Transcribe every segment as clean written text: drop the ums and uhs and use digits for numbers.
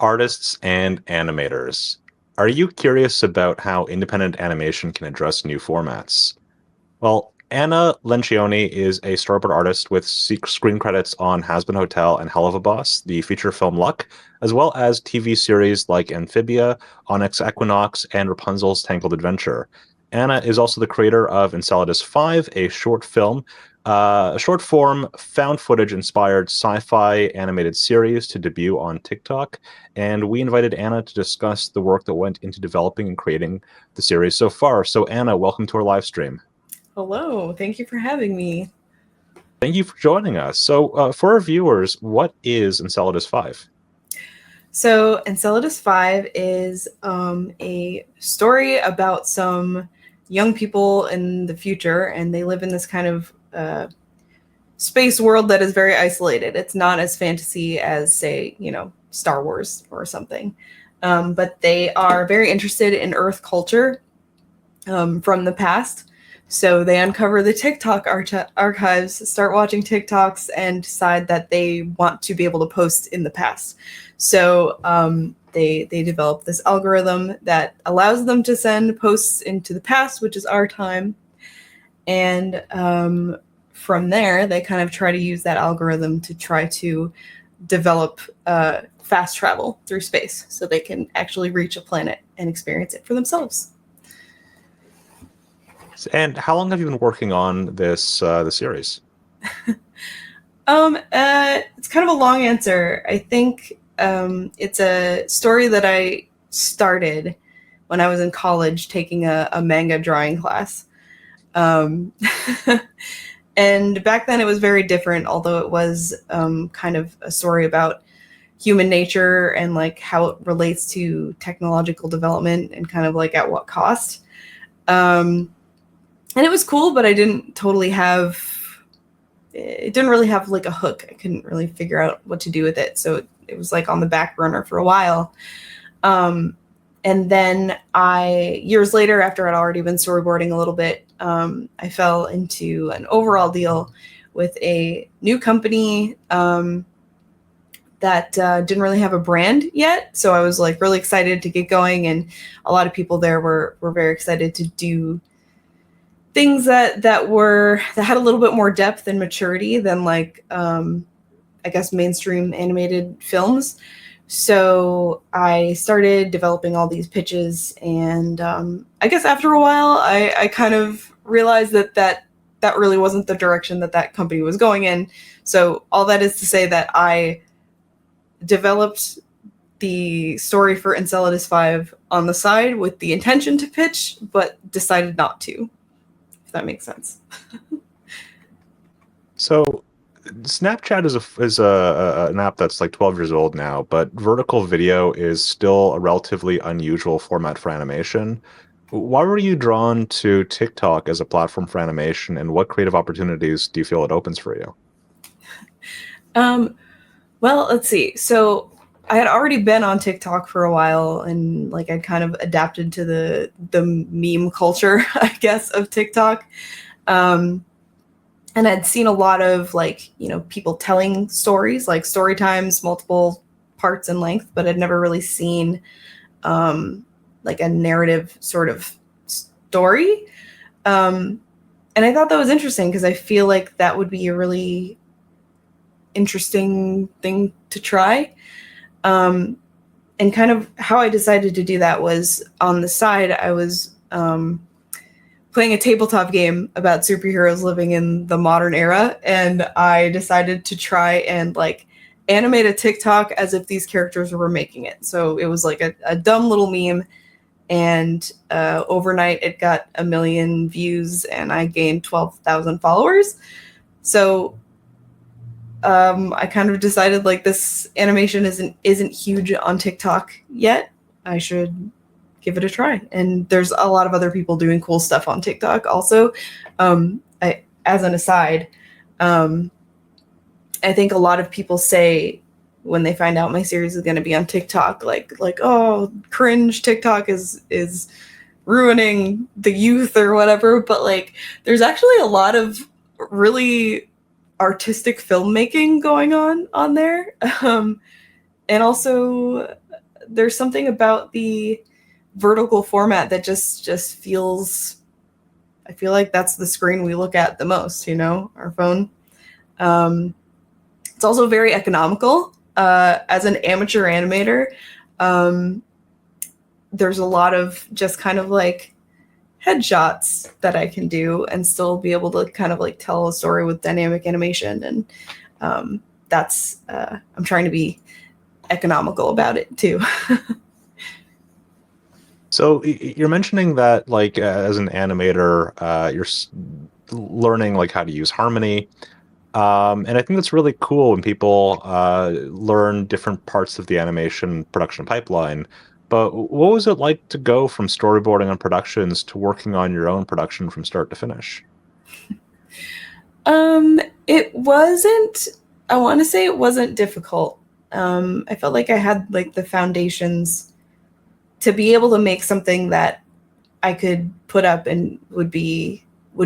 artists and animators. Are you curious about how independent animation can address new formats? Well, Anna Lencioni is a storyboard artist with screen credits on Has Been Hotel and Hell of a Boss, the feature film Luck, as well as TV series like Amphibia, Onyx Equinox, and Rapunzel's Tangled Adventure. Anna is also the creator of Enceladus V, a short film, a short form, found footage inspired sci fi animated series to debut on TikTok. And we invited Anna to discuss the work that went into developing and creating the series so far. So, Anna, welcome to our live stream. Hello, thank you for having me. Thank you for joining us. So, for our viewers, what is Enceladus V? So, Enceladus V is a story about some young people in the future, and they live in this kind of space world that is very isolated. It's not as fantasy as, say, Star Wars or something. But they are very interested in Earth culture from the past. So they uncover the TikTok archives, start watching TikToks, and decide that they want to be able to post in the past. So they develop this algorithm that allows them to send posts into the past, which is our time. And from there, they kind of try to use that algorithm to try to develop fast travel through space so they can actually reach a planet and experience it for themselves. And how long have you been working on this the series? It's kind of a long answer. I think it's a story that I started when I was in college taking a manga drawing class. And back then it was very different, although it was kind of a story about human nature and like how it relates to technological development and kind of like at what cost. And it was cool, but it didn't really have like a hook. I couldn't really figure out what to do with it. So it was like on the back burner for a while. And then years later, after I'd already been storyboarding a little bit, I fell into an overall deal with a new company that didn't really have a brand yet. So I was like really excited to get going. And a lot of people there were very excited to do things that had a little bit more depth and maturity than like I guess mainstream animated films. So I started developing all these pitches, and I guess after a while I kind of realized that really wasn't the direction that company was going in. So all that is to say that I developed the story for Enceladus V on the side with the intention to pitch, but decided not to. That makes sense. So Snapchat is an app that's like 12 years old now, but vertical video is still a relatively unusual format for animation. Why were you drawn to TikTok as a platform for animation, and what creative opportunities do you feel it opens for you? Well, let's see. So I had already been on TikTok for a while, and like I'd kind of adapted to the meme culture, I guess, of TikTok. And I'd seen a lot of like, people telling stories, like story times, multiple parts in length, but I'd never really seen like a narrative sort of story. And I thought that was interesting because I feel like that would be a really interesting thing to try. And kind of how I decided to do that was on the side, I was playing a tabletop game about superheroes living in the modern era, and I decided to try and like animate a TikTok as if these characters were making it. So it was like a dumb little meme, and overnight it got 1 million views and I gained 12,000 followers. So I kind of decided like this animation isn't huge on TikTok yet. I should give it a try. And there's a lot of other people doing cool stuff on TikTok also. As an aside, I think a lot of people say when they find out my series is going to be on TikTok, like, oh, cringe, TikTok is ruining the youth or whatever. But like, there's actually a lot of really artistic filmmaking going on there. And also there's something about the vertical format that just feels, I feel like that's the screen we look at the most, our phone. It's also very economical. As an amateur animator, there's a lot of just kind of like headshots that I can do and still be able to kind of like tell a story with dynamic animation. And that's, I'm trying to be economical about it too. So you're mentioning that, like, as an animator, you're learning like how to use Harmony, and I think that's really cool when people learn different parts of the animation production pipeline. But what was it like to go from storyboarding on productions to working on your own production from start to finish? It wasn't. I want to say it wasn't difficult. I felt like I had like the foundations to be able to make something that I could put up and would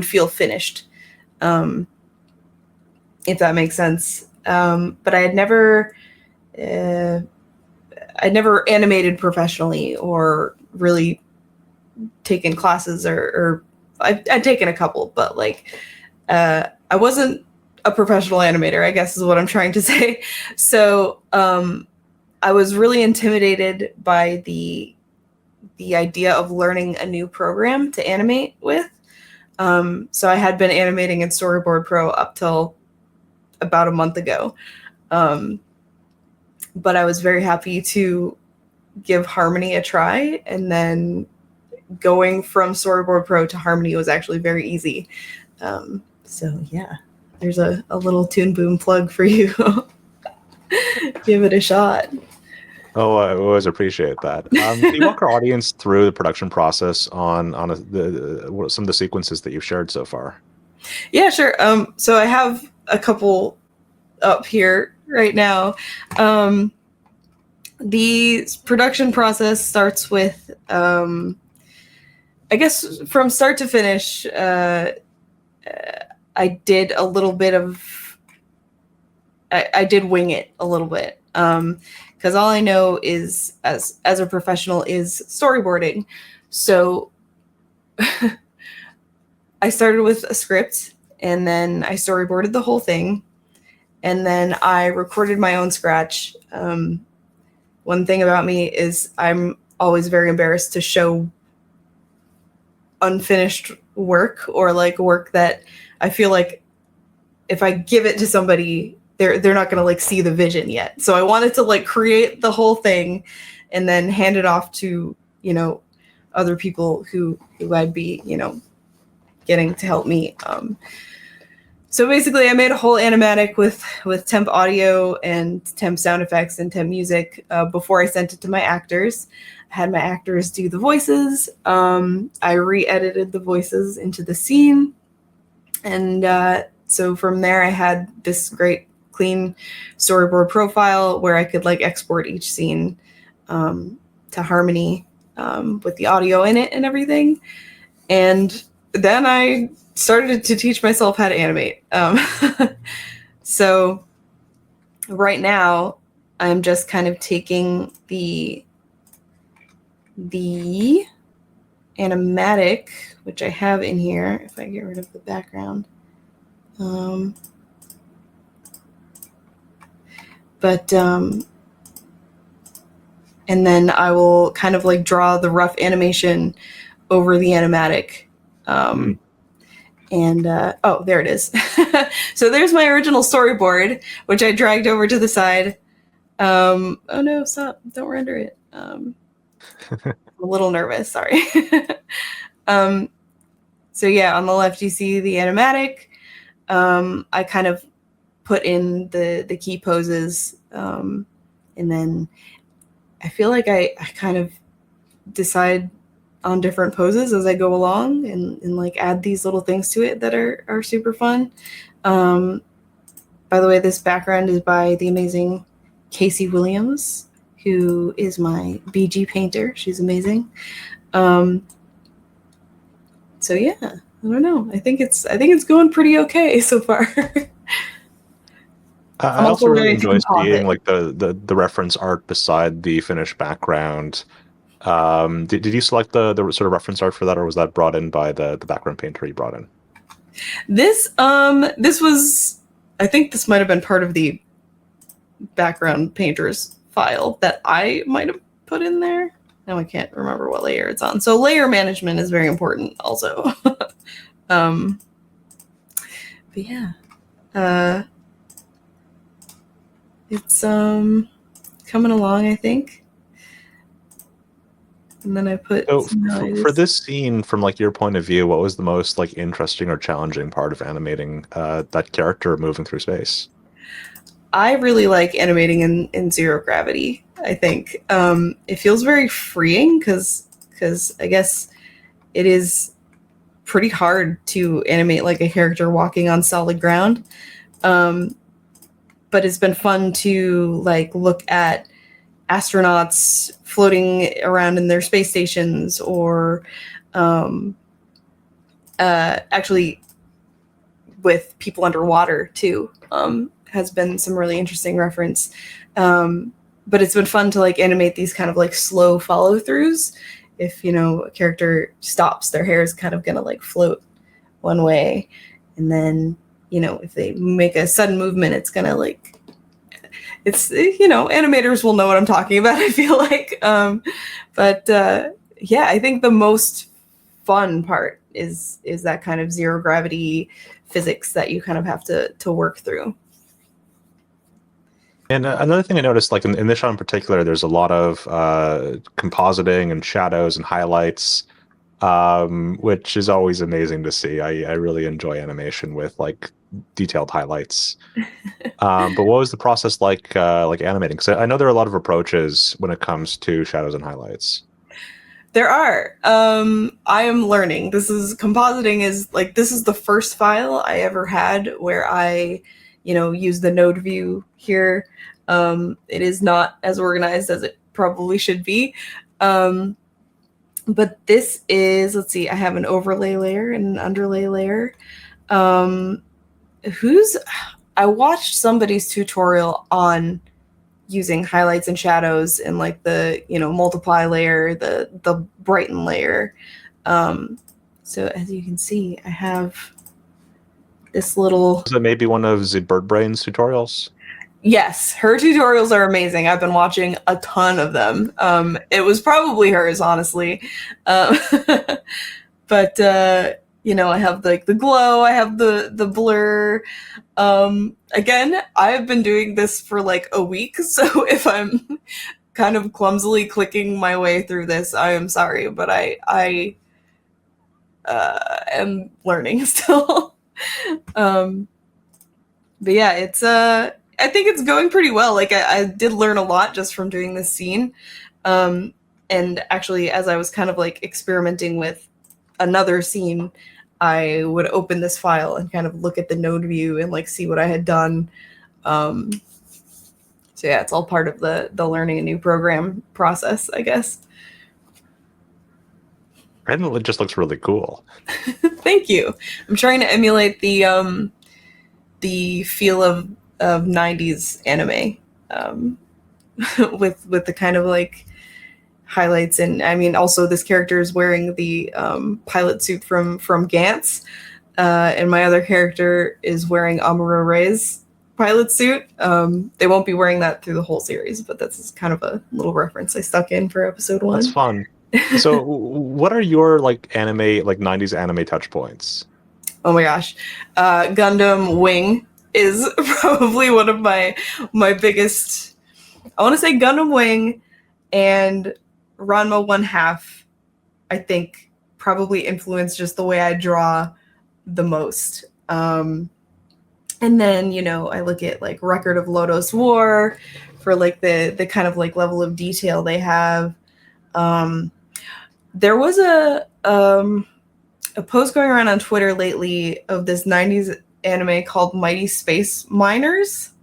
feel finished, if that makes sense. But I'd never animated professionally or really taken classes, or I'd taken a couple, but like I wasn't a professional animator, I guess is what I'm trying to say. So I was really intimidated by the idea of learning a new program to animate with. So I had been animating in Storyboard Pro up till about a month ago. But I was very happy to give Harmony a try, and then going from Storyboard Pro to Harmony was actually very easy. So yeah, there's a little Toon Boom plug for you. Give it a shot. Oh, I always appreciate that. Can you walk our audience through the production process on some of the sequences that you've shared so far? Yeah, sure. So I have a couple up here right now. The production process starts with, I guess from start to finish, I did a little bit of, I did wing it a little bit. Because all I know is, as a professional, is storyboarding. So I started with a script, and then I storyboarded the whole thing, and then I recorded my own scratch. One thing about me is I'm always very embarrassed to show unfinished work, or like work that I feel like if I give it to somebody, they're not gonna like see the vision yet. So I wanted to like create the whole thing and then hand it off to, other people who I'd be, getting to help me. So basically I made a whole animatic with temp audio and temp sound effects and temp music before I sent it to my actors. I had my actors do the voices. I re-edited the voices into the scene. And so from there I had this great clean Storyboard profile where I could like export each scene to Harmony with the audio in it and everything. And then I started to teach myself how to animate. So right now I'm just kind of taking the animatic, which I have in here, if I get rid of the background. And then I will kind of like draw the rough animation over the animatic. And oh, there it is. So there's my original storyboard, which I dragged over to the side. Oh no, stop. Don't render it. I'm a little nervous, sorry. So yeah, on the left you see the animatic. I kind of put in the key poses, and then I feel like I kind of decide on different poses as I go along, and like add these little things to it that are super fun. By the way, this background is by the amazing Casey Williams, who is my BG painter. She's amazing. So yeah, I don't know. I think it's going pretty okay so far. I I'm also also really learning to enjoy seeing composite. like the reference art beside the finished background. Did you select the sort of reference art for that, or was that brought in by the background painter you brought in? This was, I think this might have been part of the background painters file that I might have put in there. Now I can't remember what layer it's on. So layer management is very important also. um, but yeah, it's coming along, I think. And then I put So for this scene, from like your point of view, what was the most like interesting or challenging part of animating that character moving through space? I really like animating in zero gravity. I think it feels very freeing because I guess it is pretty hard to animate like a character walking on solid ground. But it's been fun to like look at astronauts floating around in their space stations, or actually with people underwater too. Has been some really interesting reference. But it's been fun to like animate these kind of like slow follow throughs. If, you know, a character stops, their hair is kind of gonna like float one way. And then, you know, if they make a sudden movement, it's gonna like, it's, you know, animators will know what I'm talking about, I feel like. Yeah, I think the most fun part is that kind of zero gravity physics that you kind of have to work through. And another thing I noticed, like in this shot in particular, there's a lot of compositing and shadows and highlights, which is always amazing to see. I really enjoy animation with like detailed highlights. But what was the process like animating? Because I know there are a lot of approaches when it comes to shadows and highlights. There are. I am learning. This is compositing is like, this is the first file I ever had where I, you know, use the node view here. It is not as organized as it probably should be. But this is, let's see, I have an overlay layer and an underlay layer. I watched somebody's tutorial on using highlights and shadows and like the, you know, multiply layer, the brighten layer. So as you can see, I have this little. Was it maybe one of the Bird Brain's tutorials? Yes, her tutorials are amazing. I've been watching a ton of them. It was probably hers, honestly. Um, but you know, I have like the glow, I have the blur. Again, I've been doing this for like a week, so if I'm kind of clumsily clicking my way through this, I am sorry, but I am learning still. But yeah, it's I think it's going pretty well. Like I did learn a lot just from doing this scene. And actually, as I was kind of like experimenting with another scene, I would open this file and kind of look at the node view and like see what I had done. So yeah, it's all part of the learning a new program process, I guess. And it just looks really cool. Thank you. I'm trying to emulate the feel of 90s anime, with the kind of like highlights. And I mean, also this character is wearing the pilot suit from Gantz, and my other character is wearing Amuro Ray's pilot suit. They won't be wearing that through the whole series, but that's kind of a little reference I stuck in for episode 1. That's fun. So what are your like anime, like 90s anime touch points? Oh my gosh. Gundam Wing is probably one of my biggest. I want to say Gundam Wing and Ranma 1/2, I think, probably influenced just the way I draw the most. And then, you know, I look at like Record of Lodoss War for like the kind of like level of detail they have. There was a post going around on Twitter lately of this 90s anime called Mighty Space Miners,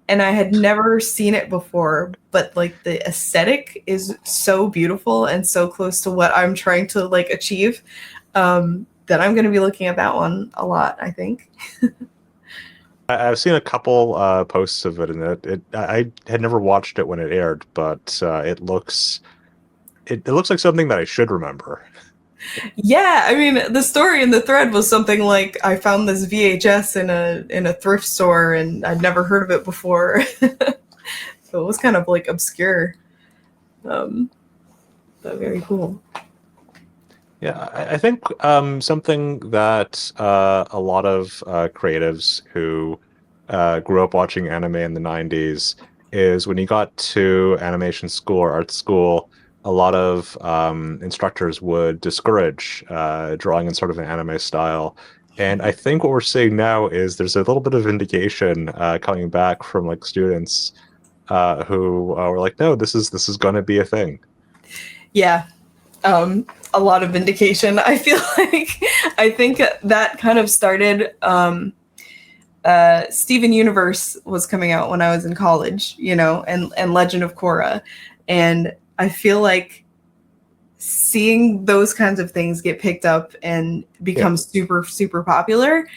and I had never seen it before, but like the aesthetic is so beautiful and so close to what I'm trying to like achieve, that I'm going to be looking at that one a lot, I think. I've seen a couple posts of it, and I had never watched it when it aired, but it looks like something that I should remember. Yeah, I mean, the story in the thread was something like I found this VHS in a thrift store and I'd never heard of it before. So it was kind of like obscure. But very cool. Yeah, I think something that a lot of creatives who grew up watching anime in the 90s is when you got to animation school or art school, a lot of instructors would discourage drawing in sort of an anime style. And I think what we're seeing now is there's a little bit of vindication coming back from like students who were like, no, this is going to be a thing. Yeah. A lot of vindication. I feel like I think that kind of started. Steven Universe was coming out when I was in college, you know, and Legend of Korra, and I feel like seeing those kinds of things get picked up and become super super popular.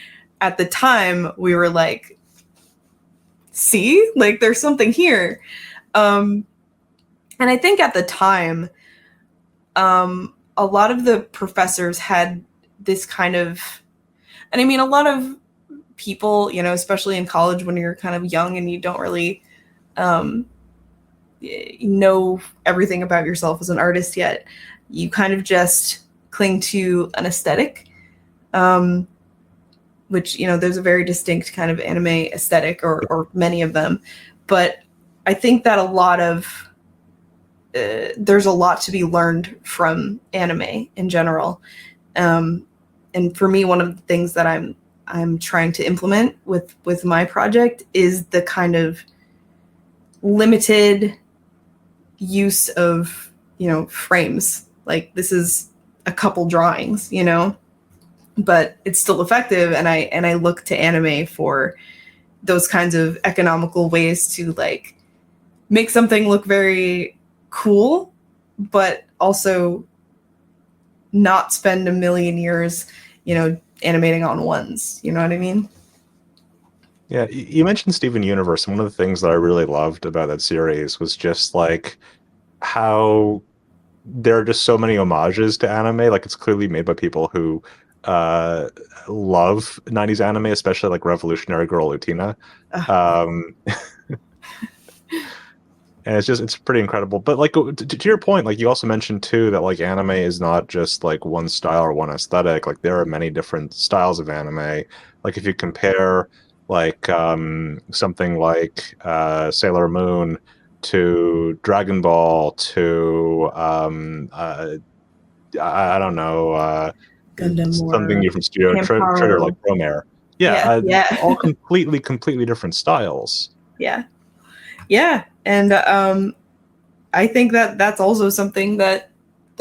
At the time, we were like, "See, like there's something here," and I think at the time. A lot of the professors had this kind of, and I mean, a lot of people, you know, especially in college when you're kind of young and you don't really know everything about yourself as an artist yet, you kind of just cling to an aesthetic, which, you know, there's a very distinct kind of anime aesthetic or many of them. But I think that there's a lot to be learned from anime in general. And for me, one of the things that I'm trying to implement with my project is the kind of limited use of, you know, frames. Like this is a couple drawings, you know, but it's still effective. And I look to anime for those kinds of economical ways to like make something look very cool, but also not spend a million years, you know, animating on ones. You know what I mean? Yeah, you mentioned Steven Universe, and one of the things that I really loved about that series was just like how there are just so many homages to anime. Like it's clearly made by people who uh love 90s anime, especially like Revolutionary Girl Utina. Um and it's pretty incredible. But like to your point, like you also mentioned too that like anime is not just like one style or one aesthetic. Like there are many different styles of anime. Like if you compare like something like Sailor Moon to Dragon Ball to I don't know Gundam something or new from Studio Trigger like Hamtaro. Promare. Yeah, Yeah, yeah, all completely different styles. yeah, yeah. And I think that that's also something that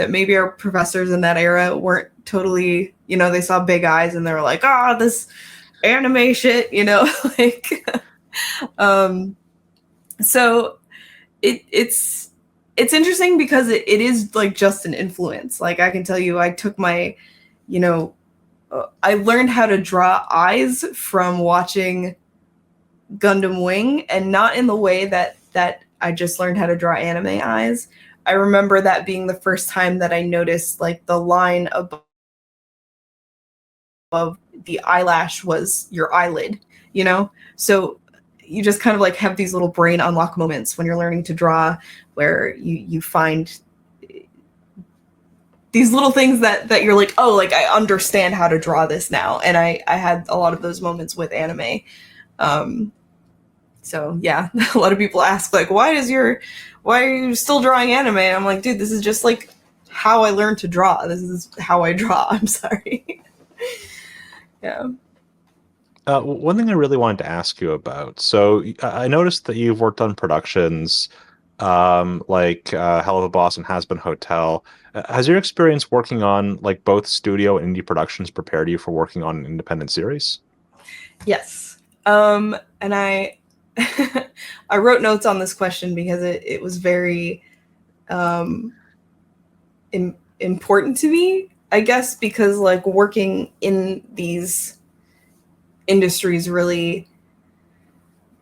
maybe our professors in that era weren't totally, you know, they saw big eyes and they were like, ah, this anime shit, you know, like, um, so it's interesting because it is like just an influence. Like I can tell you, I took my, you know, I learned how to draw eyes from watching Gundam Wing, and not in the way that I just learned how to draw anime eyes. I remember that being the first time that I noticed like the line above the eyelash was your eyelid, you know? So you just kind of like have these little brain unlock moments when you're learning to draw where you find these little things that you're like, oh, like I understand how to draw this now. And I had a lot of those moments with anime. So yeah, a lot of people ask like, why are you still drawing anime? And I'm like, dude, this is just like how I learned to draw. This is how I draw. I'm sorry. Yeah. One thing I really wanted to ask you about. So I noticed that you've worked on productions like Hell of a Boss and Has Been Hotel. Has your experience working on like both studio and indie productions prepared you for working on an independent series? Yes. And I I wrote notes on this question because it was very important to me, I guess, because like working in these industries really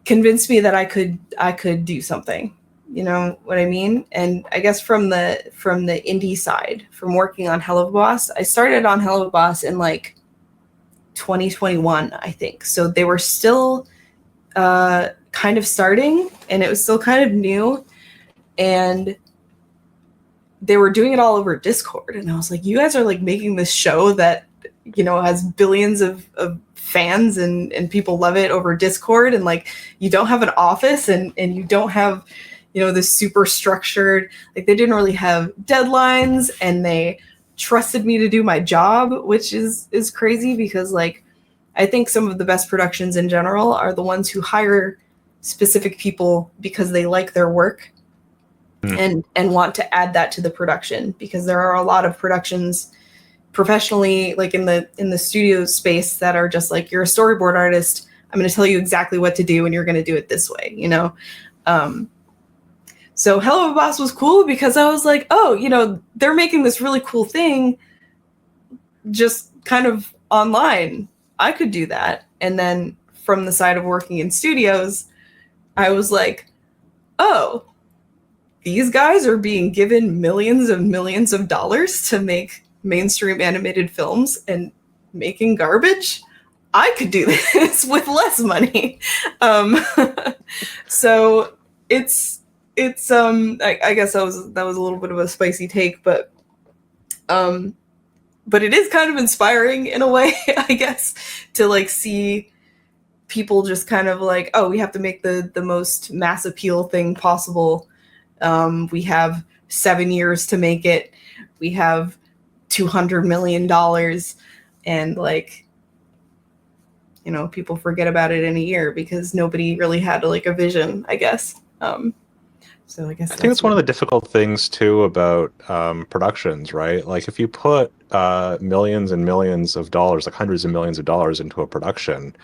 convinced me that I could do something. You know what I mean? And I guess from the indie side, from working on Hell of a Boss, I started on Hell of a Boss in like 2021, I think. So they were still kind of starting, and it was still kind of new, and they were doing it all over Discord. And I was like, you guys are like making this show that, you know, has billions of fans and people love it over Discord, and like you don't have an office, and you don't have, you know, this super structured, like they didn't really have deadlines, and they trusted me to do my job, which is crazy, because like I think some of the best productions in general are the ones who hire specific people because they like their work and want to add that to the production, because there are a lot of productions professionally, like in the studio space, that are just like, you're a storyboard artist, I'm going to tell you exactly what to do and you're going to do it this way, you know? So Hell of a Boss was cool because I was like, oh, you know, they're making this really cool thing just kind of online. I could do that. And then from the side of working in studios, I was like, oh, these guys are being given millions and millions of dollars to make mainstream animated films and making garbage. I could do this with less money. So I guess that was a little bit of a spicy take, but it is kind of inspiring in a way, I guess, to like see people just kind of like, oh, we have to make the most mass appeal thing possible. We have 7 years to make it. We have $200 million, and like, you know, people forget about it in a year because nobody really had like a vision, I guess. So I guess I think it's one of the difficult things too about productions, right? Like if you put millions and millions of dollars, like hundreds of millions of dollars into a production,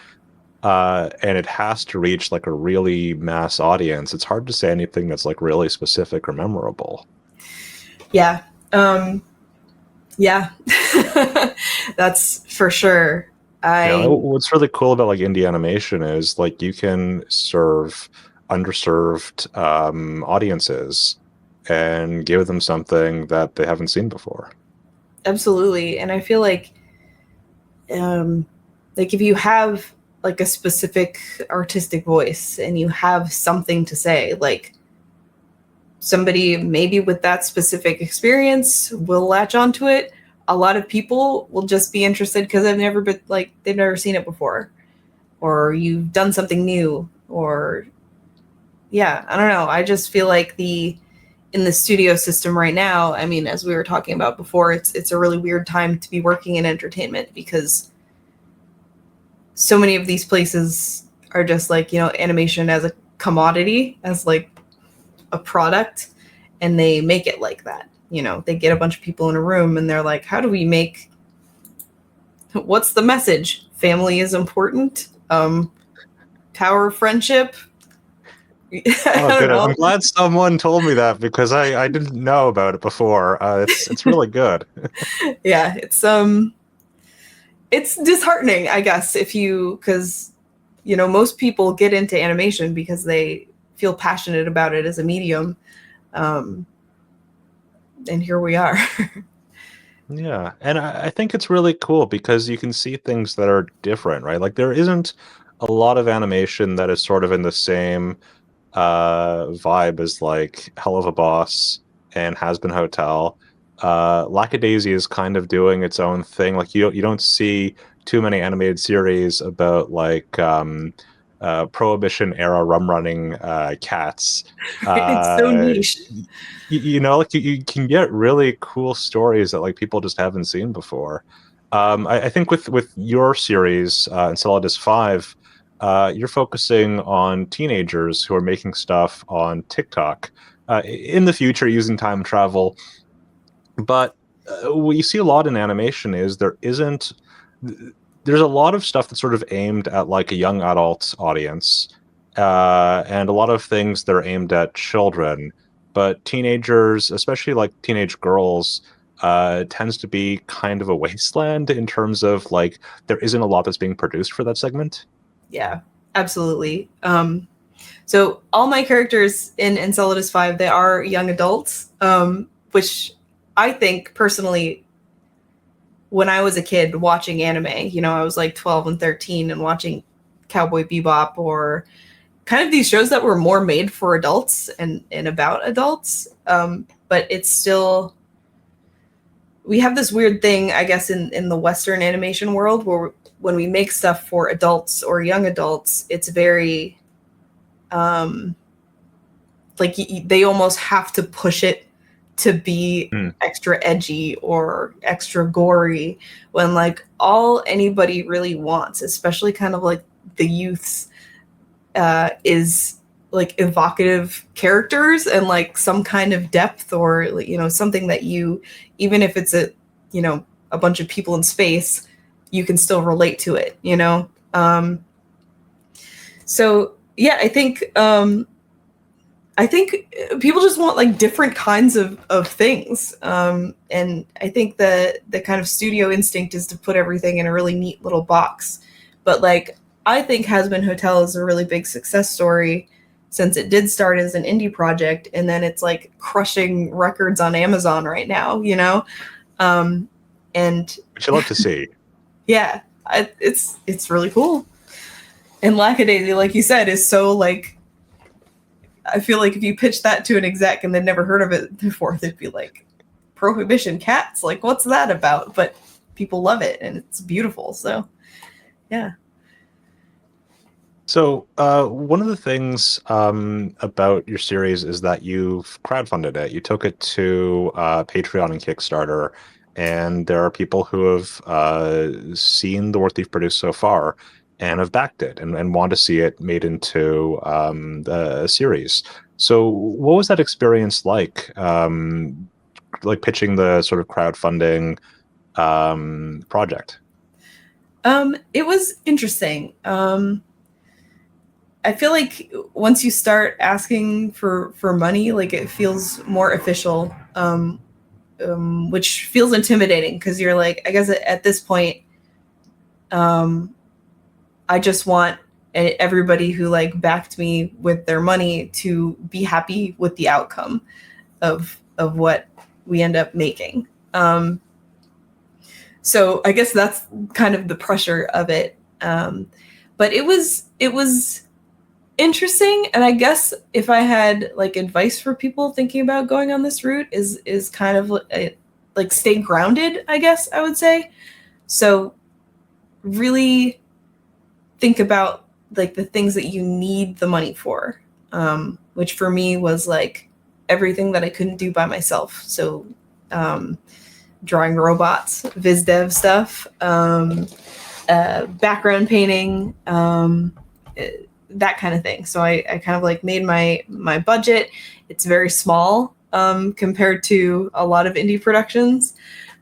and it has to reach like a really mass audience, it's hard to say anything that's like really specific or memorable. Yeah. Yeah. That's for sure. What's really cool about like indie animation is like you can serve underserved audiences and give them something that they haven't seen before. Absolutely. And I feel like if you have like a specific artistic voice and you have something to say, like somebody maybe with that specific experience will latch onto it. A lot of people will just be interested because they've never seen it before, or you've done something new, or yeah, I don't know. I just feel like in the studio system right now, I mean, as we were talking about before, it's a really weird time to be working in entertainment, because so many of these places are just like, you know, animation as a commodity, as like a product, and they make it like that. You know, they get a bunch of people in a room and they're like, how do we make, what's the message? Family is important. Power of friendship. Oh, good. I'm glad someone told me that, because I didn't know about it before. It's really good. Yeah, it's disheartening, I guess, because you know, most people get into animation because they feel passionate about it as a medium, and here we are. Yeah, and I think it's really cool because you can see things that are different, right? Like there isn't a lot of animation that is sort of in the same vibe as like Hell of a Boss and Has Been Hotel. Lackadaisy is kind of doing its own thing. Like you don't see too many animated series about like Prohibition era rum running cats. It's so niche. You know, like you can get really cool stories that like people just haven't seen before. I think with your series, Enceladus V, you're focusing on teenagers who are making stuff on TikTok, in the future using time travel. But what you see a lot in animation is there's a lot of stuff that's sort of aimed at like a young adult audience, and a lot of things that are aimed at children. But teenagers, especially like teenage girls, tends to be kind of a wasteland in terms of like there isn't a lot that's being produced for that segment. Yeah. Absolutely. So all my characters in Enceladus V, they are young adults, which I think personally, when I was a kid watching anime, you know, I was like 12 and 13 and watching Cowboy Bebop or kind of these shows that were more made for adults and about adults. But it's still, we have this weird thing, I guess, in the Western animation world where when we make stuff for adults or young adults, it's very, like they almost have to push it to be extra edgy or extra gory, when like all anybody really wants, especially kind of like the youths, is like evocative characters and like some kind of depth, or you know, something that you, even if it's a, you know, a bunch of people in space, you can still relate to it, you know. So yeah, I think people just want like different kinds of things. And I think the kind of studio instinct is to put everything in a really neat little box. But like, I think Hazbin Hotel is a really big success story, since it did start as an indie project and then it's like crushing records on Amazon right now, you know? And Which I love to see. Yeah, it's really cool. And Lackadaisy, like you said, is so like, I feel like if you pitch that to an exec and they'd never heard of it before, they'd be like, Prohibition Cats, like what's that about? But people love it and it's beautiful. So yeah. So one of the things about your series is that you've crowdfunded it. You took it to Patreon and Kickstarter, and there are people who have seen the work you've produced so far and have backed it and want to see it made into a series. So what was that experience like pitching the sort of crowdfunding project? It was interesting. I feel like once you start asking for money, like it feels more official, which feels intimidating because you're like, I guess at this point, I just want everybody who like backed me with their money to be happy with the outcome of what we end up making. So I guess that's kind of the pressure of it. But it was interesting, and I guess if I had like advice for people thinking about going on this route is kind of like stay grounded, I guess I would say. So really think about like the things that you need the money for, which for me was like everything that I couldn't do by myself. So drawing robots, viz dev stuff, background painting, that kind of thing. So I kind of like made my budget. It's very small compared to a lot of indie productions,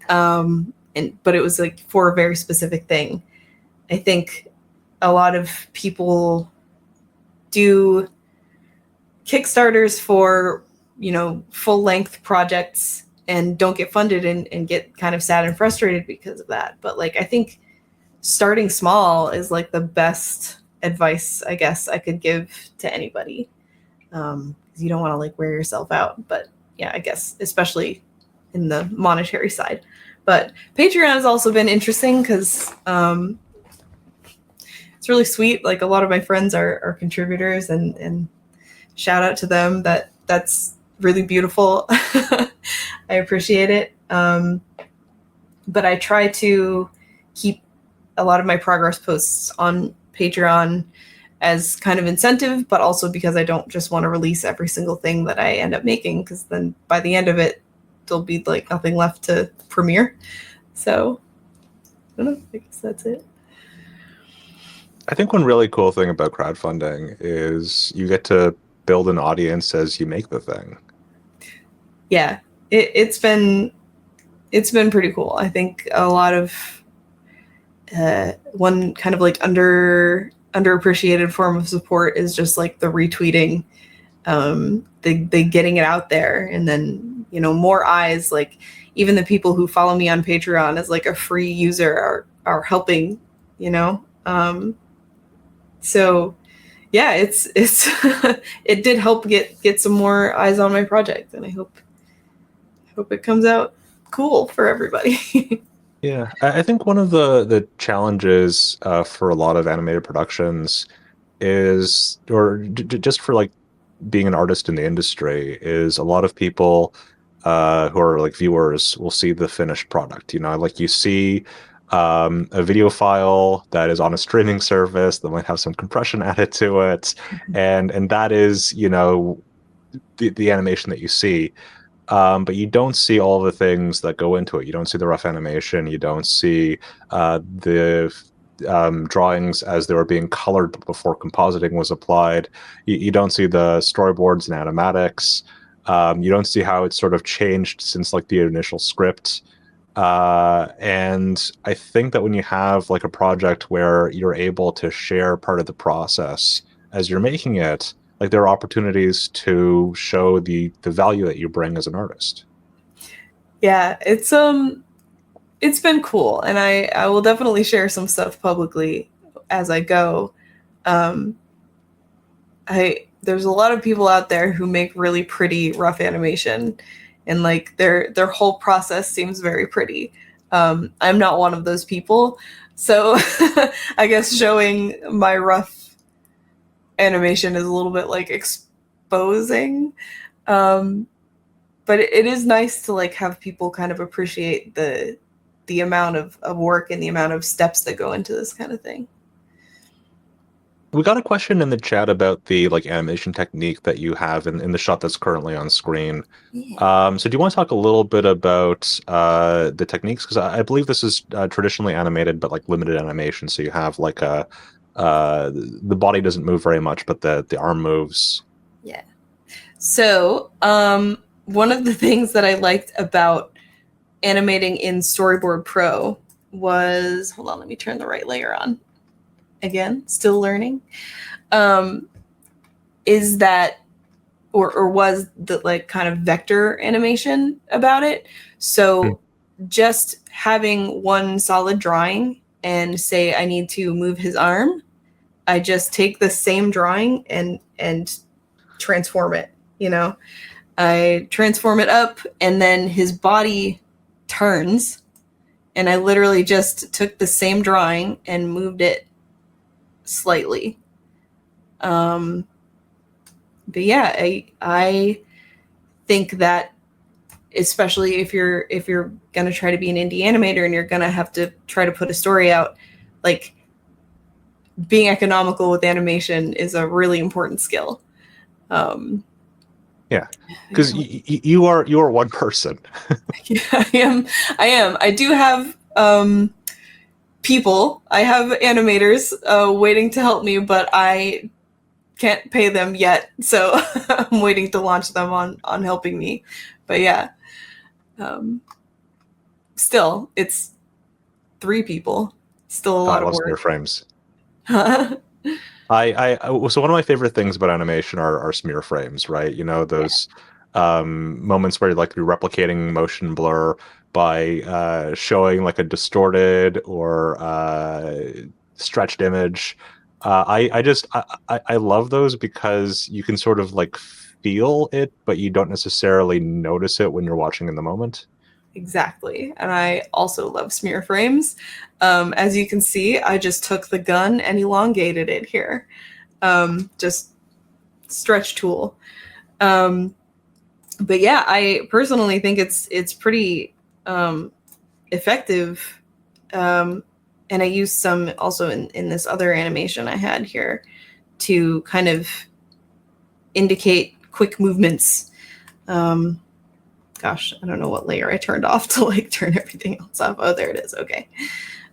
but it was like for a very specific thing. I think a lot of people do Kickstarters for, you know, full length projects and don't get funded and get kind of sad and frustrated because of that. But like, I think starting small is like the best advice I guess I could give to anybody. Because you don't want to like wear yourself out. But yeah, I guess especially in the monetary side. But Patreon has also been interesting because it's really sweet. Like a lot of my friends are contributors, and shout out to them. That's really beautiful. I appreciate it. But I try to keep a lot of my progress posts on Patreon as kind of incentive, but also because I don't just want to release every single thing that I end up making, because then by the end of it, there'll be like nothing left to premiere. So I don't know, I guess that's it. I think one really cool thing about crowdfunding is you get to build an audience as you make the thing. Yeah, it's been pretty cool. I think a lot of one kind of like underappreciated form of support is just like the retweeting, the getting it out there, and then, you know, more eyes, like even the people who follow me on Patreon as like a free user are helping, you know. So yeah, it's it did help get some more eyes on my project, and I hope it comes out cool for everybody. Yeah, I think one of the challenges for a lot of animated productions is, or just for like being an artist in the industry, is a lot of people who are like viewers will see the finished product. You know, like you see a video file that is on a streaming service that might have some compression added to it, and that is, you know, the animation that you see. But you don't see all the things that go into it. You don't see the rough animation. You don't see the drawings as they were being colored before compositing was applied. You don't see the storyboards and animatics. You don't see how it's sort of changed since like the initial script. And I think that when you have like a project where you're able to share part of the process as you're making it, like there are opportunities to show the value that you bring as an artist. Yeah, it's been cool, and I will definitely share some stuff publicly as I go. Um, there's a lot of people out there who make really pretty rough animation, and like their whole process seems very pretty. I'm not one of those people, so I guess showing my rough animation is a little bit like exposing. Um, but it is nice to like have people kind of appreciate the amount of work and the amount of steps that go into this kind of thing. We got a question in the chat about the like animation technique that you have in the shot that's currently on screen. Yeah. So do you want to talk a little bit about the techniques? Because I believe this is traditionally animated, but like limited animation. So you have like the body doesn't move very much, but the arm moves. Yeah. So, one of the things that I liked about animating in Storyboard Pro was, hold on, let me turn the right layer on. Again, still learning. Is that, or was the like kind of vector animation about it. So just having one solid drawing and say I need to move his arm, I just take the same drawing and transform it, you know. I transform it up, and then his body turns, and I literally just took the same drawing and moved it slightly. But yeah, I think that especially if you're gonna try to be an indie animator and you're gonna have to try to put a story out, like being economical with animation is a really important skill. Yeah, because you are one person. Yeah, I am. I do have people. I have animators waiting to help me, but I can't pay them yet. So I'm waiting to launch them on helping me. But yeah, still, it's 3 people. Still a I lot of love smear work. frames. So one of my favorite things about animation are smear frames, right? You know, those moments where like you're replicating motion blur by showing like a distorted or stretched image. I love those because you can sort of like feel it, but you don't necessarily notice it when you're watching in the moment. Exactly. And I also love smear frames. As you can see, I just took the gun and elongated it here. Just stretch tool. But yeah, I personally think it's pretty effective. And I used some also in this other animation I had here to kind of indicate quick movements. Gosh, I don't know what layer I turned off to like turn everything else off. Oh, there it is. Okay.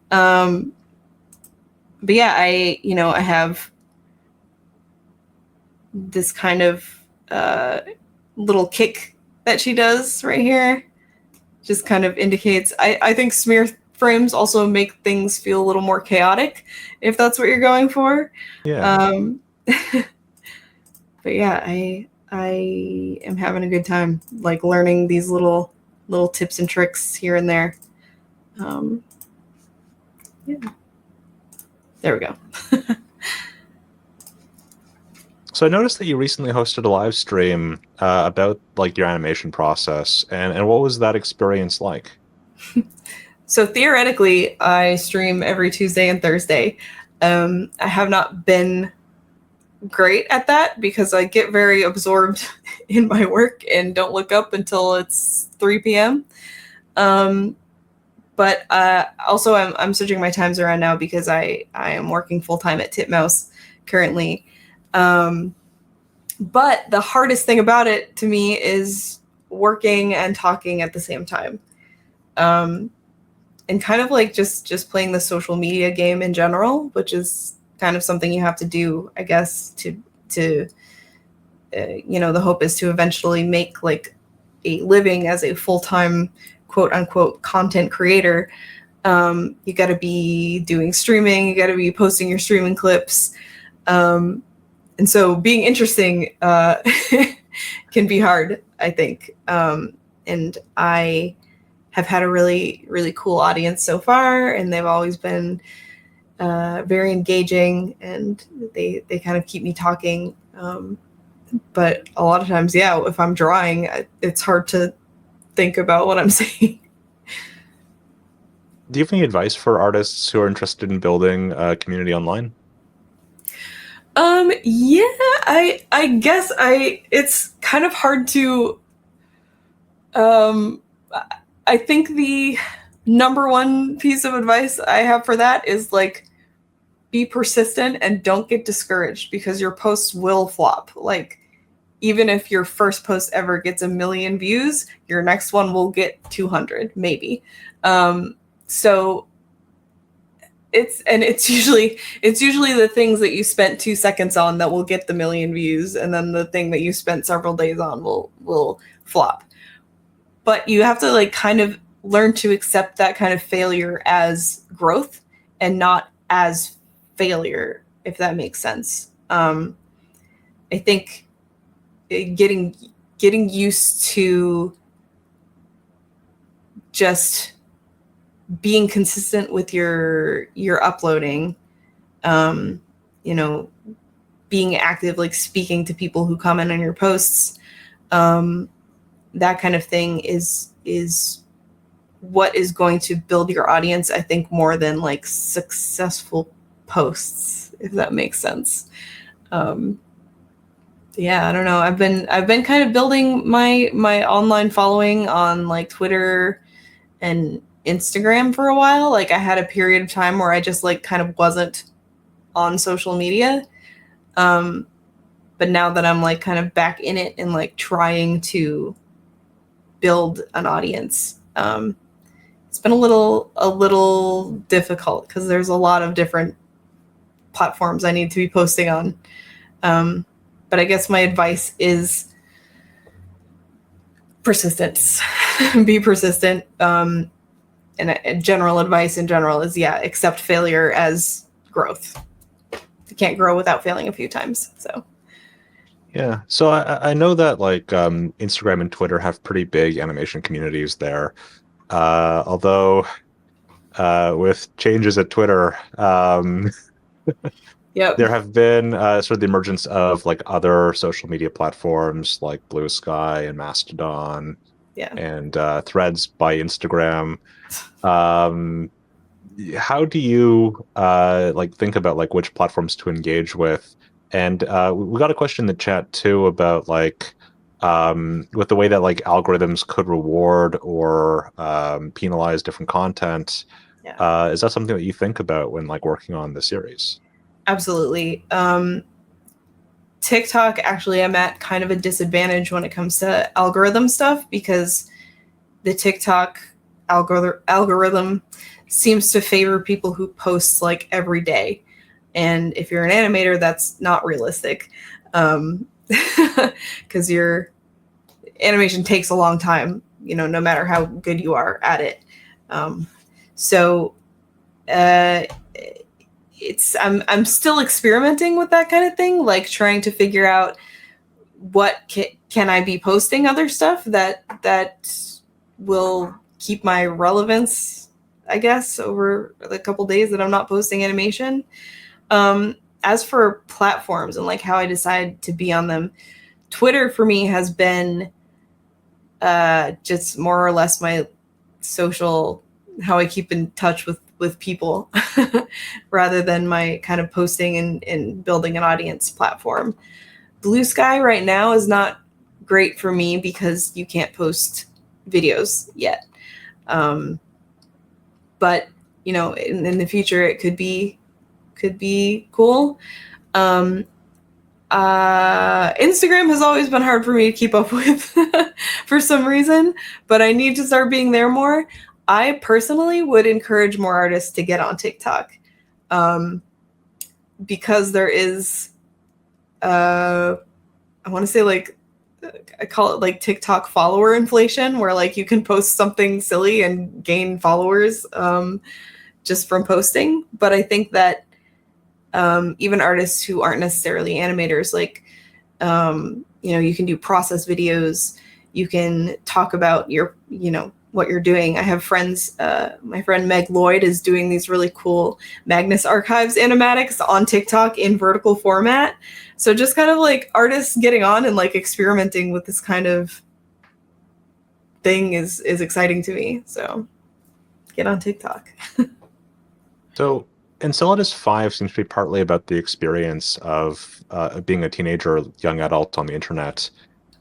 But yeah, I have this kind of little kick that she does right here. Just kind of indicates, I think smear frames also make things feel a little more chaotic if that's what you're going for. Yeah. But yeah, I am having a good time like learning these little tips and tricks here and there. Yeah. There we go. So I noticed that you recently hosted a live stream about like your animation process, and what was that experience like? So theoretically, I stream every Tuesday and Thursday. I have not been great at that because I get very absorbed in my work and don't look up until it's 3 p.m. But also, I'm switching my times around now because I am working full time at Titmouse currently. But the hardest thing about it to me is working and talking at the same time. And kind of like just playing the social media game in general, which is kind of something you have to do, I guess, to the hope is to eventually make like a living as a full-time quote unquote content creator. You got to be doing streaming, you got to be posting your streaming clips. And so being interesting can be hard, I think. And I have had a really, really cool audience so far, and they've always been very engaging, and they kind of keep me talking. But a lot of times, yeah, if I'm drawing, it's hard to think about what I'm saying. Do you have any advice for artists who are interested in building a community online? Yeah, I guess it's kind of hard to I think the number one piece of advice I have for that is like be persistent and don't get discouraged because your posts will flop. Like even if your first post ever gets 1 million views, your next one will get 200 maybe. So it's usually the things that you spent 2 seconds on that will get the 1 million views, and then the thing that you spent several days on will flop. But you have to like kind of learn to accept that kind of failure as growth and not as failure, if that makes sense. I think getting used to just being consistent with your uploading, being active, like speaking to people who comment on your posts, that kind of thing is what is going to build your audience, I think, more than like successful posts, if that makes sense. Yeah, I don't know. I've been kind of building my online following on like Twitter and Instagram for a while. Like I had a period of time where I just like kind of wasn't on social media. But now that I'm like kind of back in it and like trying to build an audience, it's been a little difficult because there's a lot of different platforms I need to be posting on. But I guess my advice is persistence. Be persistent. And a general advice in general is, yeah, accept failure as growth. You can't grow without failing a few times. So Yeah, so I know that like Instagram and Twitter have pretty big animation communities there. Although with changes at Twitter, yep. there have been sort of the emergence of like other social media platforms like Blue Sky and Mastodon, Yeah. and Threads by Instagram. How do you like think about like which platforms to engage with? And we got a question in the chat too about like with the way that like algorithms could reward or penalize different content. Yeah. Is that something that you think about when like working on the series? Absolutely. TikTok, actually, I'm at kind of a disadvantage when it comes to algorithm stuff because the TikTok algorithm seems to favor people who post like every day. And if you're an animator, that's not realistic because your animation takes a long time, no matter how good you are at it. So I'm still experimenting with that kind of thing, like trying to figure out what can I be posting other stuff that will keep my relevance, I guess, over the couple days that I'm not posting animation. as for platforms and like how I decide to be on them, Twitter for me has been just more or less my social, how I keep in touch with people rather than my kind of posting and building an audience platform. Blue Sky right now is not great for me because you can't post videos yet. But you know, in the future it could be cool. Instagram has always been hard for me to keep up with for some reason, but I need to start being there more. I personally would encourage more artists to get on TikTok, because there is, I want to say like, I call it like TikTok follower inflation, where like you can post something silly and gain followers just from posting. But I think that even artists who aren't necessarily animators, like, you know, you can do process videos, you can talk about your, you know, what you're doing. I have friends, my friend Meg Lloyd is doing these really cool Magnus Archives animatics on TikTok in vertical format. So just kind of like artists getting on and like experimenting with this kind of thing is exciting to me. So get on TikTok. So Enceladus V seems to be partly about the experience of being a teenager or young adult on the internet.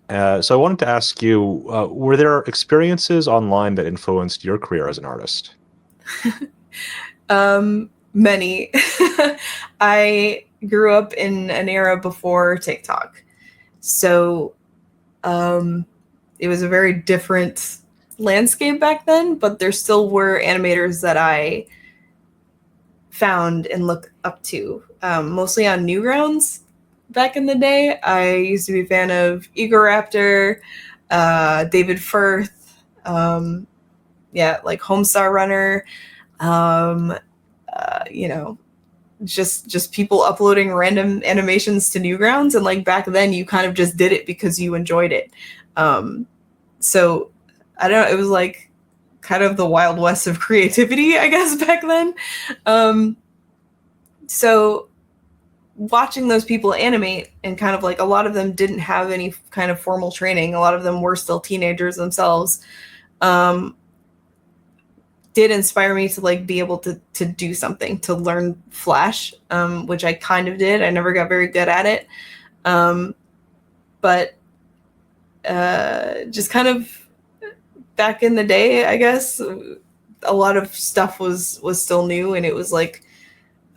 So I wanted to ask you, were there experiences online that influenced your career as an artist? Many. I grew up in an era before TikTok. So it was a very different landscape back then, but there still were animators that I found and look up to, mostly on Newgrounds. Back in the day, I used to be a fan of Egoraptor, David Firth, like Homestar Runner, you know, just people uploading random animations to Newgrounds. And like back then, you kind of just did it because you enjoyed it. So I don't know, it was like kind of the Wild West of creativity, I guess, back then. So watching those people animate, and kind of like a lot of them didn't have any kind of formal training. A lot of them were still teenagers themselves. Did inspire me to like be able to do something, to learn Flash, which I kind of did. I never got very good at it. But just kind of back in the day, I guess, a lot of stuff was still new, and it was like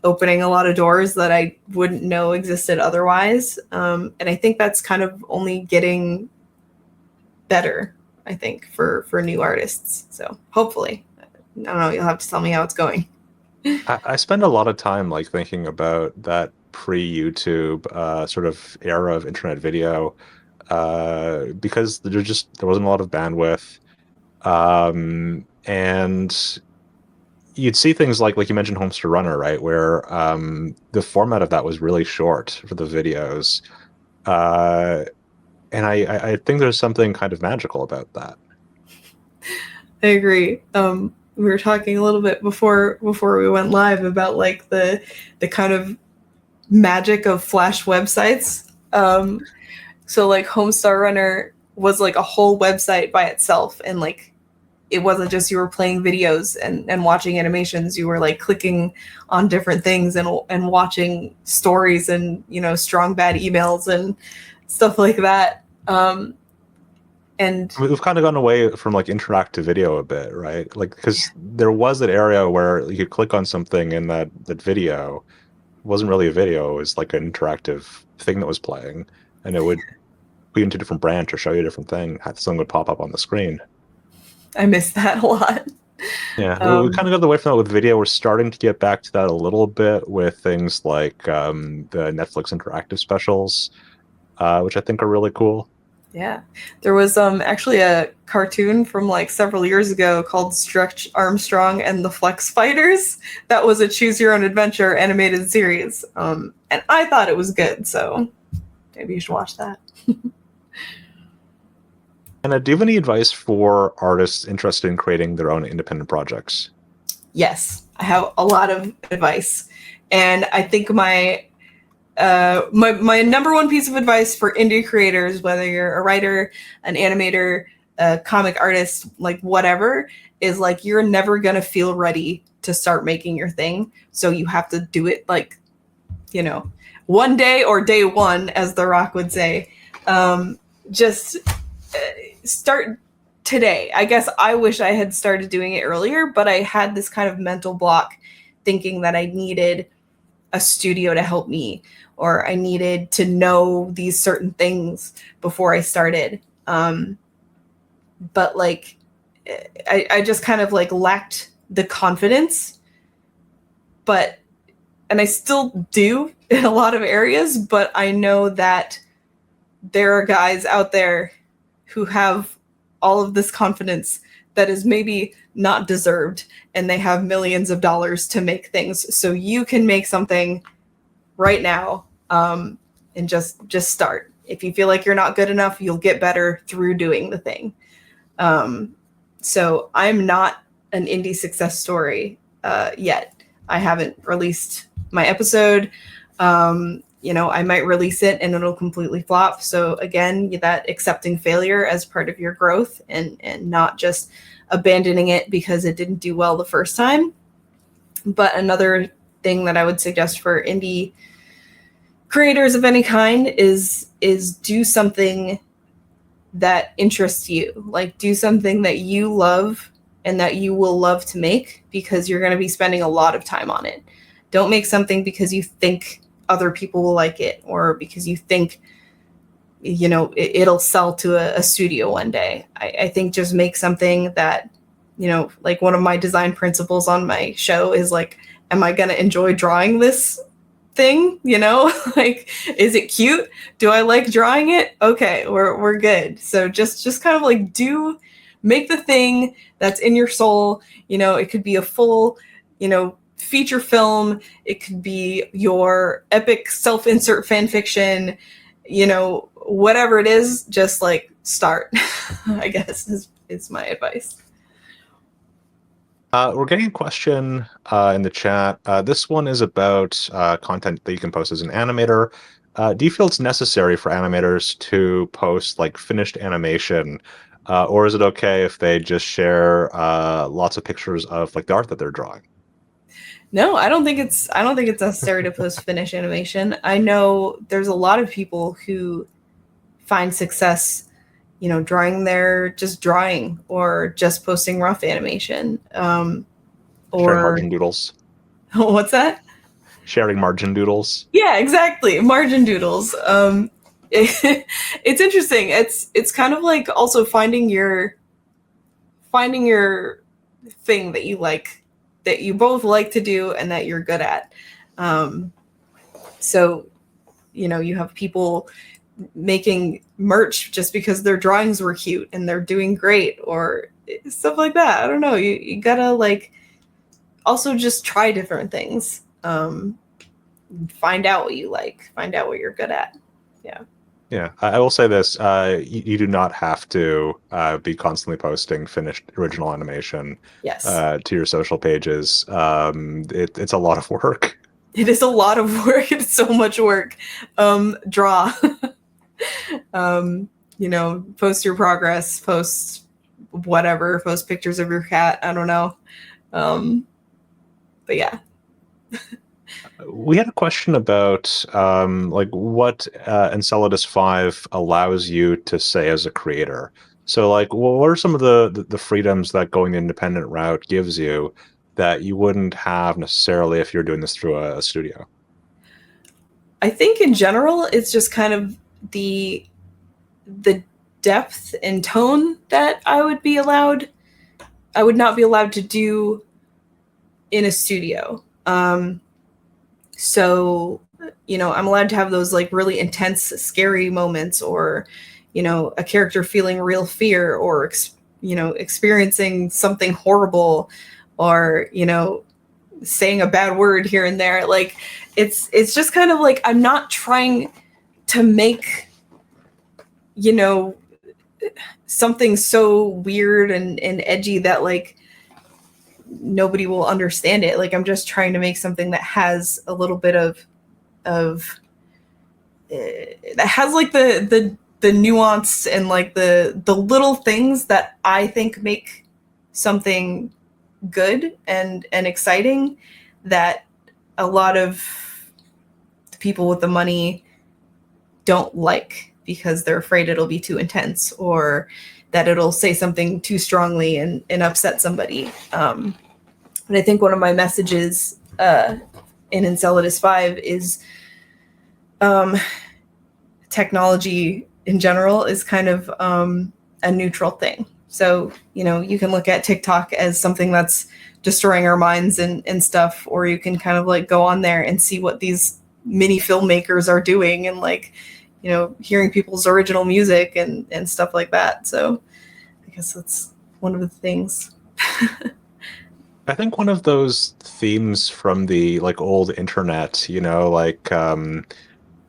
opening a lot of doors that I wouldn't know existed otherwise. And I think that's kind of only getting better, I think, for new artists. So hopefully, I don't know, you'll have to tell me how it's going. I spend a lot of time like thinking about that pre-YouTube sort of era of internet video, because there wasn't a lot of bandwidth, and you'd see things like you mentioned Homestar Runner, right, where the format of that was really short for the videos, and I think there's something kind of magical about that. I agree. We were talking a little bit before we went live about like the kind of magic of Flash websites. So like Homestar Runner was like a whole website by itself, and like it wasn't just you were playing videos and watching animations. You were like clicking on different things and watching stories and, you know, strong bad emails and stuff like that. And We've kind of gone away from like interactive video a bit, right? Like, because there was an area where you could click on something in that video. It wasn't really a video, it was like an interactive thing that was playing, and it would put you into a different branch or show you a different thing. Something would pop up on the screen. I miss that a lot. Yeah, we kind of got away from that with video. We're starting to get back to that a little bit with things like the Netflix interactive specials, which I think are really cool. Yeah. There was actually a cartoon from like several years ago called Stretch Armstrong and the Flex Fighters. That was a choose your own adventure animated series. And I thought it was good, so maybe you should watch that. And do you have any advice for artists interested in creating their own independent projects? Yes, I have a lot of advice. And I think my my number one piece of advice for indie creators, whether you're a writer, an animator, a comic artist, like whatever, is like you're never gonna feel ready to start making your thing. So you have to do it like, you know, one day or day one, as The Rock would say. Just start today. I guess I wish I had started doing it earlier, but I had this kind of mental block thinking that I needed a studio to help me, or I needed to know these certain things before I started. But like, I just kind of like lacked the confidence, and I still do in a lot of areas, but I know that there are guys out there who have all of this confidence that is maybe not deserved, and they have millions of dollars to make things. So you can make something right now, and just start. If you feel like you're not good enough, you'll get better through doing the thing. So I'm not an indie success story yet. I haven't released my episode. You know, I might release it and it'll completely flop. So again, that accepting failure as part of your growth, and not just abandoning it because it didn't do well the first time. But another thing that I would suggest for indie creators of any kind is do something that interests you. Like, do something that you love and that you will love to make, because you're going to be spending a lot of time on it. Don't make something because you think other people will like it, or because you think, you know, it'll sell to a studio one day. I think just make something that, you know, like one of my design principles on my show is like, am I going to enjoy drawing this thing? You know, like, is it cute? Do I like drawing it? Okay, we're good. So just kind of like make the thing that's in your soul. You know, it could be a full, you know, feature film. It could be your epic self-insert fan fiction, you know, whatever it is, just like start, I guess is my advice. We're getting a question in the chat. This one is about content that you can post as an animator. Do you feel it's necessary for animators to post like finished animation, or is it okay if they just share lots of pictures of like the art that they're drawing? No, I don't think it's necessary to post finished animation. I know there's a lot of people who find success, you know, just drawing or just posting rough animation. Sharing Or margin doodles. what's that? Sharing margin doodles. Yeah, exactly. Margin doodles. It's interesting. It's kind of like also finding your thing that you like, that you both like to do and that you're good at. So, you know, you have people making merch just because their drawings were cute and they're doing great, or stuff like that. I don't know. You gotta like also just try different things. Find out what you like. Find out what you're good at. Yeah. Yeah, I will say this: you do not have to be constantly posting finished original animation Yes. To your social pages. It's a lot of work. It is a lot of work. It's so much work. Draw. You know, post your progress. Post whatever. Post pictures of your cat. I don't know. But yeah. We had a question about like what Enceladus V allows you to say as a creator. So like, what are some of the freedoms that going the independent route gives you that you wouldn't have necessarily if you're doing this through a studio? I think in general, it's just kind of the depth and tone that I would not be allowed to do in a studio. So, you know, I'm allowed to have those like really intense, scary moments, or, you know, a character feeling real fear, or, you know, experiencing something horrible, or, you know, saying a bad word here and there. Like, it's just kind of like, I'm not trying to make, you know, something so weird and edgy that like nobody will understand it. Like, I'm just trying to make something that has a little bit of that has like the nuance and like the little things that I think make something good and exciting that a lot of the people with the money don't like because they're afraid it'll be too intense or that it'll say something too strongly and upset somebody. And I think one of my messages in Enceladus V is technology in general is kind of a neutral thing. So, you know, you can look at TikTok as something that's destroying our minds and stuff, or you can kind of like go on there and see what these mini filmmakers are doing and like, you know, hearing people's original music and stuff like that. So I guess that's one of the things. I think one of those themes from the like old internet, you know, like sort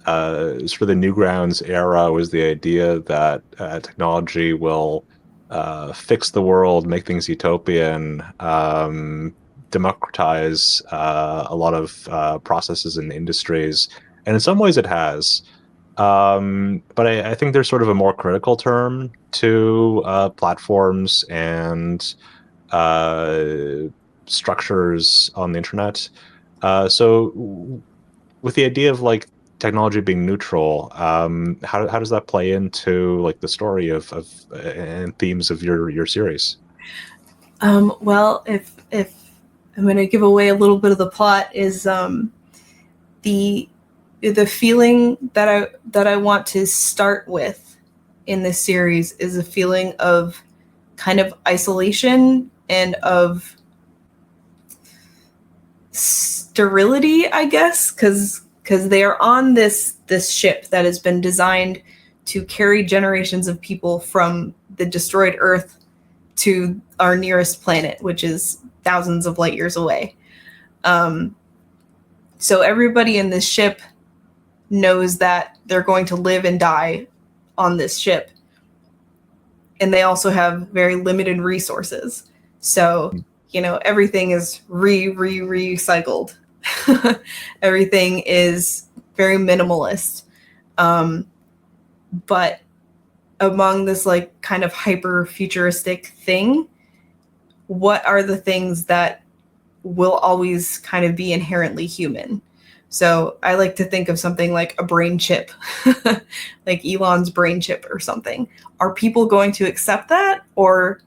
of the Newgrounds era was the idea that technology will fix the world, make things utopian, democratize a lot of processes and industries. And in some ways it has. But I think there's sort of a more critical term to platforms and structures on the internet. So with the idea of like technology being neutral, how does that play into like the story of and themes of your series? Well, if I'm going to give away a little bit of the plot, is the feeling that I want to start with in this series is a feeling of kind of isolation and of sterility, I guess, because they are on this ship that has been designed to carry generations of people from the destroyed Earth to our nearest planet, which is thousands of light years away. So everybody in this ship knows that they're going to live and die on this ship. And they also have very limited resources. So, you know, everything is recycled. Everything is very minimalist. But among this like kind of hyper futuristic thing, what are the things that will always kind of be inherently human? So I like to think of something like a brain chip, like Elon's brain chip or something. Are people going to accept that? Or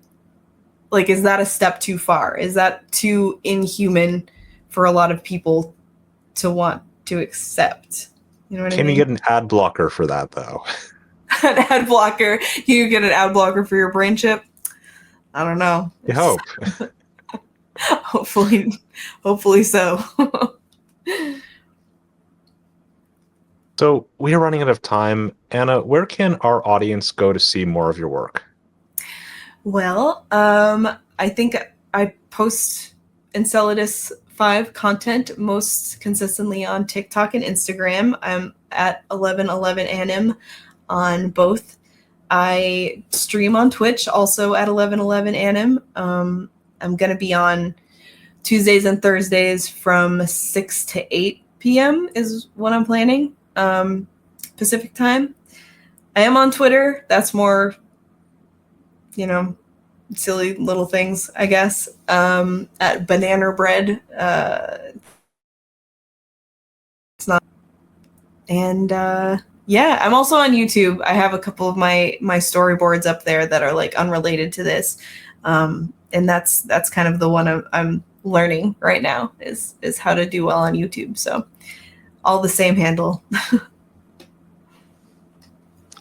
like, is that a step too far? Is that too inhuman for a lot of people to want to accept? You know what I mean? Can you get an ad blocker for that though? An ad blocker? Can you get an ad blocker for your brain chip? I don't know. You hope. Hopefully so. So we are running out of time. Anna, where can our audience go to see more of your work? Well, I think I post Enceladus V content most consistently on TikTok and Instagram. I'm at 1111anim on both. I stream on Twitch also at 1111anim. I'm going to be on Tuesdays and Thursdays from 6 to 8 p.m. is what I'm planning. Pacific time. I am on Twitter. That's more, you know, silly little things, I guess. At banana bread. It's not. And yeah, I'm also on YouTube. I have a couple of my storyboards up there that are like unrelated to this. And that's kind of the one I'm learning right now is how to do well on YouTube. So all the same handle.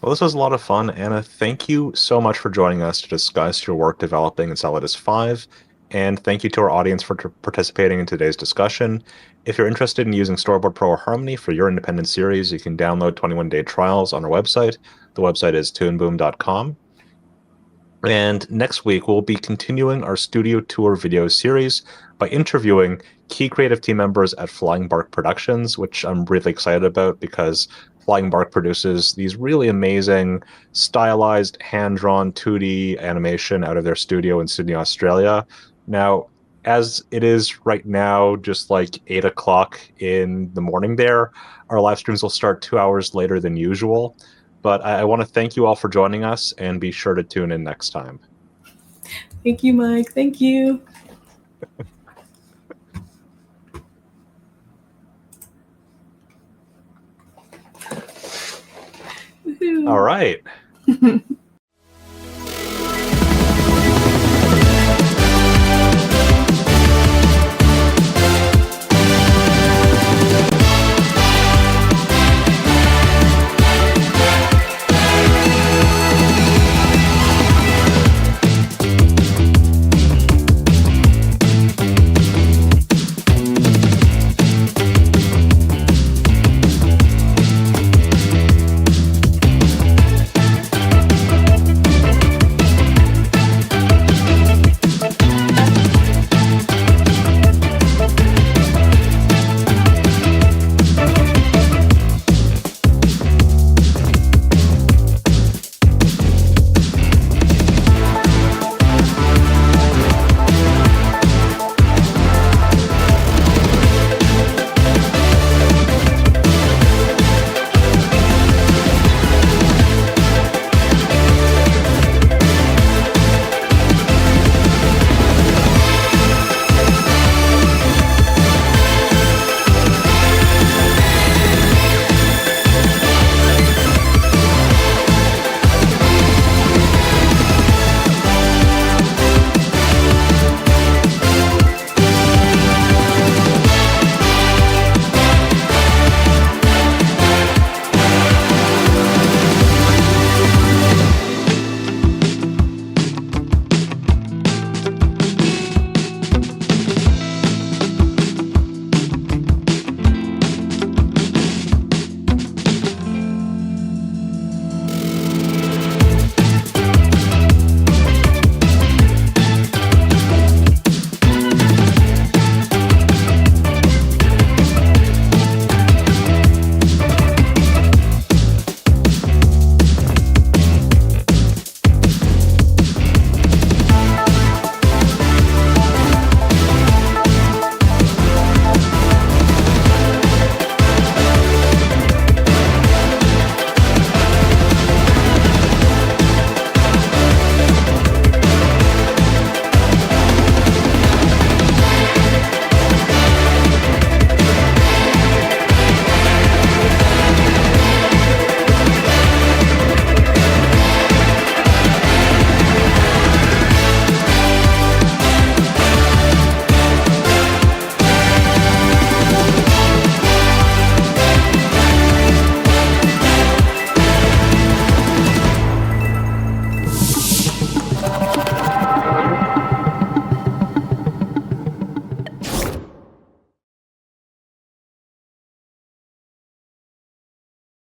Well, this was a lot of fun, Anna. Thank you so much for joining us to discuss your work developing Enceladus V, and thank you to our audience for participating in today's discussion. If you're interested in using Storyboard Pro or Harmony for your independent series, you can download 21-day trials on our website. The website is toonboom.com. And next week, we'll be continuing our studio tour video series by interviewing key creative team members at Flying Bark Productions, which I'm really excited about because Flying Bark produces these really amazing, stylized, hand-drawn 2D animation out of their studio in Sydney, Australia. Now, as it is right now, just like 8 o'clock in the morning there, our live streams will start 2 hours later than usual. But I want to thank you all for joining us, and be sure to tune in next time. Thank you, Mike. Thank you. All right.